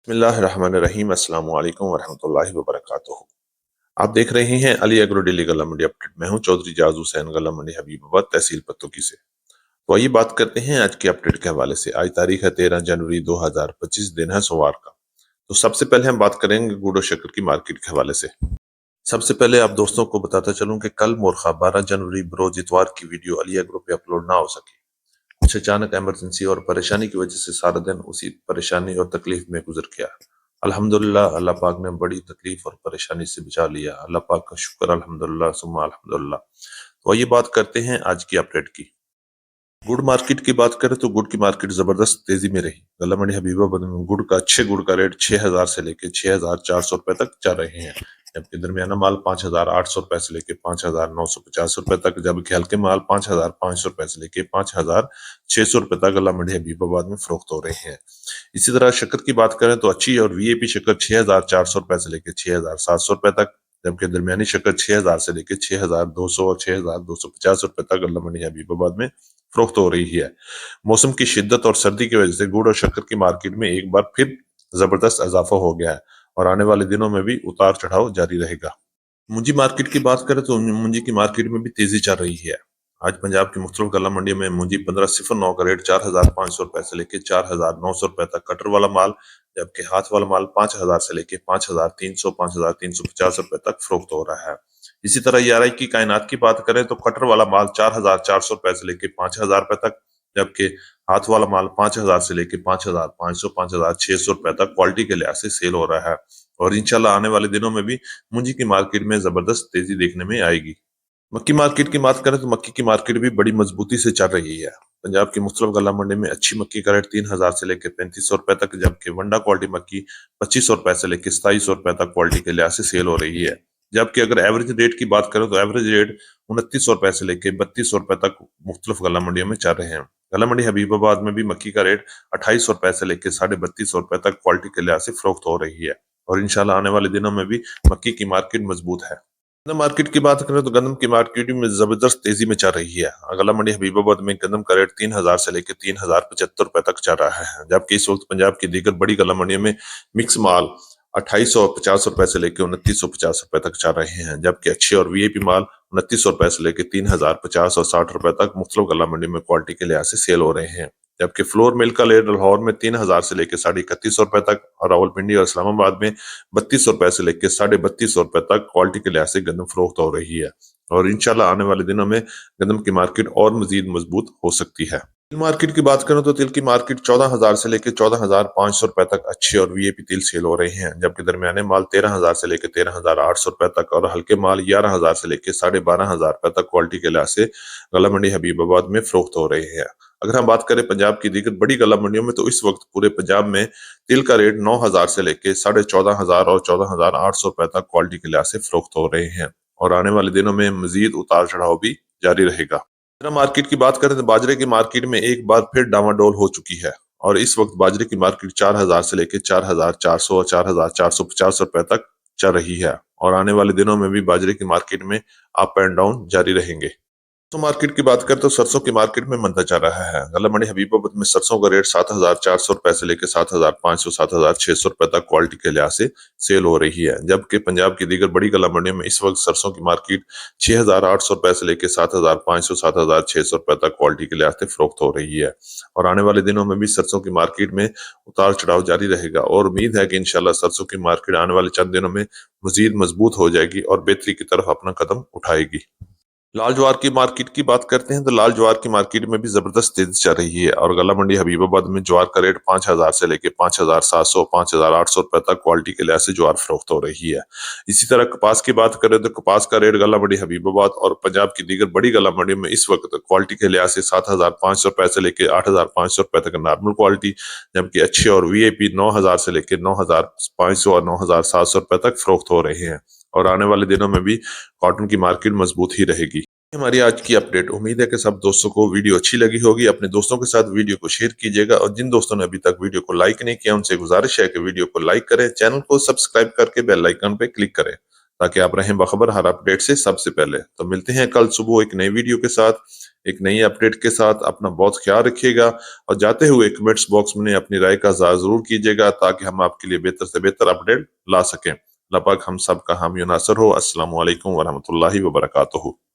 बिस्मिल्लाहिर्रहमानिर्रहीम। अस्सलाम वालेकुम वरहमतुल्लाहि वबरकातुहू। आप देख रहे हैं अली एग्रो डेली गल्ला मंडी अपडेट। मैं हूं चौधरी जाज हुसैन, गल्ला मंडी हबीबाबाद, तहसील पत्तोकी से। तो आइए बात करते हैं आज के अपडेट के हवाले से। आज तारीख है 13 जनवरी 2025, दिन है सोमवार का। तो सबसे पहले हम बात करेंगे गुड़ और शक्कर की मार्केट के हवाले से। सबसे पहले आप दोस्तों को बताता चलूं कि कल मोरखा 12 जनवरी बरोज इतवार की वीडियो अली एग्रो पे अपलोड ना हो सकी। कुछ अचानक इमरजेंसी और परेशानी की वजह से सारा दिन उसी परेशानी और तकलीफ में गुजर गया। अल्हम्दुलिल्लाह, अल्लाह पाक ने बड़ी तकलीफ और परेशानी से बचा लिया। अल्लाह पाक का शुक्र, अल्हम्दुलिल्लाह सुम्मा अल्हम्दुलिल्लाह। तो आइए बात करते हैं आज की अपडेट की। गुड़ मार्केट की बात करें तो गुड़ की मार्केट जबरदस्त तेजी में रही। गल्ला मंडी हबीबाबाद में गुड़ का अच्छे गुड़ का रेट 6,000 से लेके 6,400 रुपए तक चल रहे हैं, जबकि दरमियाना माल 5,800 रुपए से लेके 5,950 रुपए तक, जबकि हल्के माल 5,500 रुपए से लेके 5,600 रुपए तक गल्ला मंडी हबीबाबाद में फरोख्त हो रहे हैं। इसी तरह शक्कर की बात करें तो अच्छी और वीआईपी शक्कर 6,400 रुपए से लेके 6,700 रुपए तक, जबकि दरमियानी शक्कर 6,000 से लेके 6,200 और 6,250 रुपए तक गल्ला मंडी हबीबाबाद में फरोख्त हो रही है। मौसम की शिद्दत और सर्दी की वजह से गुड़ और शक्कर की मार्केट में एक बार फिर जबरदस्त इजाफा हो गया है और आने वाले दिनों में भी उतार चढ़ाव जारी रहेगा। मुंजी मार्केट की बात करें तो मुंजी की मार्केट में भी तेजी चल रही है। आज पंजाब की मुख्तलिफ गल्ला मंडियों में मुंजी 1509 का रेट 4,500 रुपए से लेके 4,900 रुपए तक कटर वाला माल, जबकि हाथ वाला माल 5,000 से लेके 5,300 5,350 रुपए तक फरोख्त हो रहा है। इसी तरह याराई की कायनात की बात करें तो कटर वाला माल 4,400 रुपए से लेके 5,000 रुपए तक, जबकि हाथ वाला माल 5,000 से लेके 5,500 5,600 रुपए तक क्वालिटी के लिहाज से सेल हो रहा है। और इंशाल्लाह आने वाले दिनों में भी मुंजी की मार्केट में जबरदस्त तेजी देखने में आएगी। मक्की मार्केट की बात करें तो मक्की की मार्केट भी बड़ी मजबूती से चल रही है। पंजाब की मुख्तलिफ गल्ला मंडी में अच्छी मक्की का रेट 3,000 से लेकर 3,500 रुपए तक, जबकि वंडा क्वालिटी मक्की 2,500 रुपए से लेकर 2,700 रुपए तक क्वालिटी के लिहाज से सेल हो रही है। जबकि अगर एवरेज रेट की बात करें तो एवरेज रेट 2900 रुपए से लेकर 3,200 रुपए तक मुख्तलिफ गल्ला मंडियों में चल रहे हैं। गल्ला मंडी हबीबाबाद में भी मक्की का रेट 2,800 रुपए से लेकर 3,500 रुपए तक क्वालिटी के लिहाज से फरोख्त हो रही है। और इंशाल्लाह आने वाले दिनों में भी मक्की की मार्केट मजबूत है। गंदम मार्केट की बात करें तो गंदम की मार्केट में जबरदस्त तेजी में चल रही है। गल्ला मंडी हबीबाबाद में गंदम का रेट 3,000 से लेकर 3,075 रुपए तक चल रहा है, जबकि इस वक्त पंजाब की दीगर बड़ी गल्ला मंडियों में मिक्स माल 2,850 रुपए से लेकर 2,950 रुपए तक चल रहे हैं, जबकि अच्छे और वीआईपी माल 2,900 रुपए से लेकर 3,050 और 60 रुपए तक मुख्तलिफ गल्ला मंडी में क्वालिटी के लिहाज से सेल हो रहे हैं। जबकि फ्लोर मिल का रेट लाहौर में 3,000 से लेकर 31,500 रुपए तक और रावलपिंडी और इस्लामाबाद में 3,200 रुपए से लेकर 3,350 रुपए तक क्वालिटी के लिहाज से गंदम फरोख्त हो रही है। और इंशाल्लाह आने वाले दिनों में गंदम की मार्केट और मजीद मजबूत हो सकती है। तिल मार्केट की बात करें तो तिल की मार्केट 14,000 से लेकर 14,500 रुपए तक अच्छे और वीआईपी तिल सेल हो रहे हैं, जबकि दरमियाने माल 13,000 से लेकर 13,800 रुपए तक और हल्के माल 11,000 से लेकर 12,500 रुपए तक क्वालिटी के लिहाज से गल्ला मंडी हबीबाबाद में फरोख्त हो रहे हैं। अगर हम बात करें पंजाब की दीगर बड़ी गल्ला मंडियों में तो इस वक्त पूरे पंजाब में तिल का रेट 9,000 से लेके 14,500 और 14,800 रुपए तक क्वालिटी के लिहाज से फरोख्त हो रहे हैं। और आने वाले दिनों में मजीद उतार चढ़ाव भी जारी रहेगा। बाजरा मार्केट की बात करें तो बाजरे की मार्केट में एक बार फिर डामाडोल हो चुकी है और इस वक्त बाजरे की मार्केट 4,000 से लेकर 4,400 और 4,450 रुपए तक चल रही है। और आने वाले दिनों में भी बाजरे की मार्केट में अप एंड डाउन जारी रहेंगे। सरसों मार्केट की बात करें तो सरसों की मार्केट में मंदा चल रहा है। गल्ला मंडी हबीबाबाद में सरसों का रेट 7,400 रुपए से लेकर 7,500 7,600 रुपए तक क्वालिटी के लिहाज से सेल हो रही है, जबकि पंजाब की दीगर बड़ी गल्ला मंडियों में इस वक्त सरसों की मार्केट 6,800 रुपए से लेकर 7,500 7,600 रुपए तक क्वालिटी के लिहाज से फरोख्त हो रही है। और आने वाले दिनों में भी सरसों की मार्केट में उतार चढ़ाव जारी रहेगा और उम्मीद है कि इंशाल्लाह सरसों की मार्केट आने वाले चंद दिनों में मजीद मजबूत हो जाएगी और बेहतरी की तरफ अपना कदम उठाएगी। लाल ज्वार की मार्केट की बात करते हैं तो लाल ज्वार की मार्केट में भी जबरदस्त तेजी चल रही है और गल्ला मंडी हबीबाबाद में ज्वार का रेट 5,000 से लेके 5,700 5,800 रुपए तक क्वालिटी के लिहाज से ज्वार फरोख्त हो रही है। इसी तरह कपास की बात करें तो कपास का रेट गल्ला मंडी हबीबाबाद और पंजाब की दीगर बड़ी गल्ला मंडी में इस वक्त क्वालिटी के लिहाज से 7,500 रुपए से लेके 8,500 रुपए तक नॉर्मल क्वालिटी, जबकि अच्छे और वीआईपी 9,000 से लेके 9,500 और 9,700 रुपए तक फरोख्त हो रहे हैं। और आने वाले दिनों में भी कॉटन की मार्केट मजबूत ही रहेगी। हमारी आज की अपडेट। उम्मीद है कि सब दोस्तों को वीडियो अच्छी लगी होगी। अपने दोस्तों के साथ वीडियो को शेयर कीजिएगा और जिन दोस्तों ने अभी तक वीडियो को लाइक नहीं किया उनसे गुजारिश है कि वीडियो को लाइक करें, चैनल को सब्सक्राइब करके बेल आइकन पे क्लिक करें تاکہ آپ رہیں باخبر ہر اپڈیٹ سے سب سے پہلے۔ تو ملتے ہیں کل صبح ایک نئی ویڈیو کے ساتھ، ایک نئی اپڈیٹ کے ساتھ۔ اپنا بہت خیال رکھیے گا، اور جاتے ہوئے کمنٹس باکس میں اپنی رائے کا اظہار ضرور کیجیے گا تاکہ ہم آپ کے لیے بہتر سے بہتر اپڈیٹ لا سکیں۔ اللہ پاک ہم سب کا حامی و ناصر ہو۔ السلام علیکم ورحمۃ اللہ وبرکاتہ۔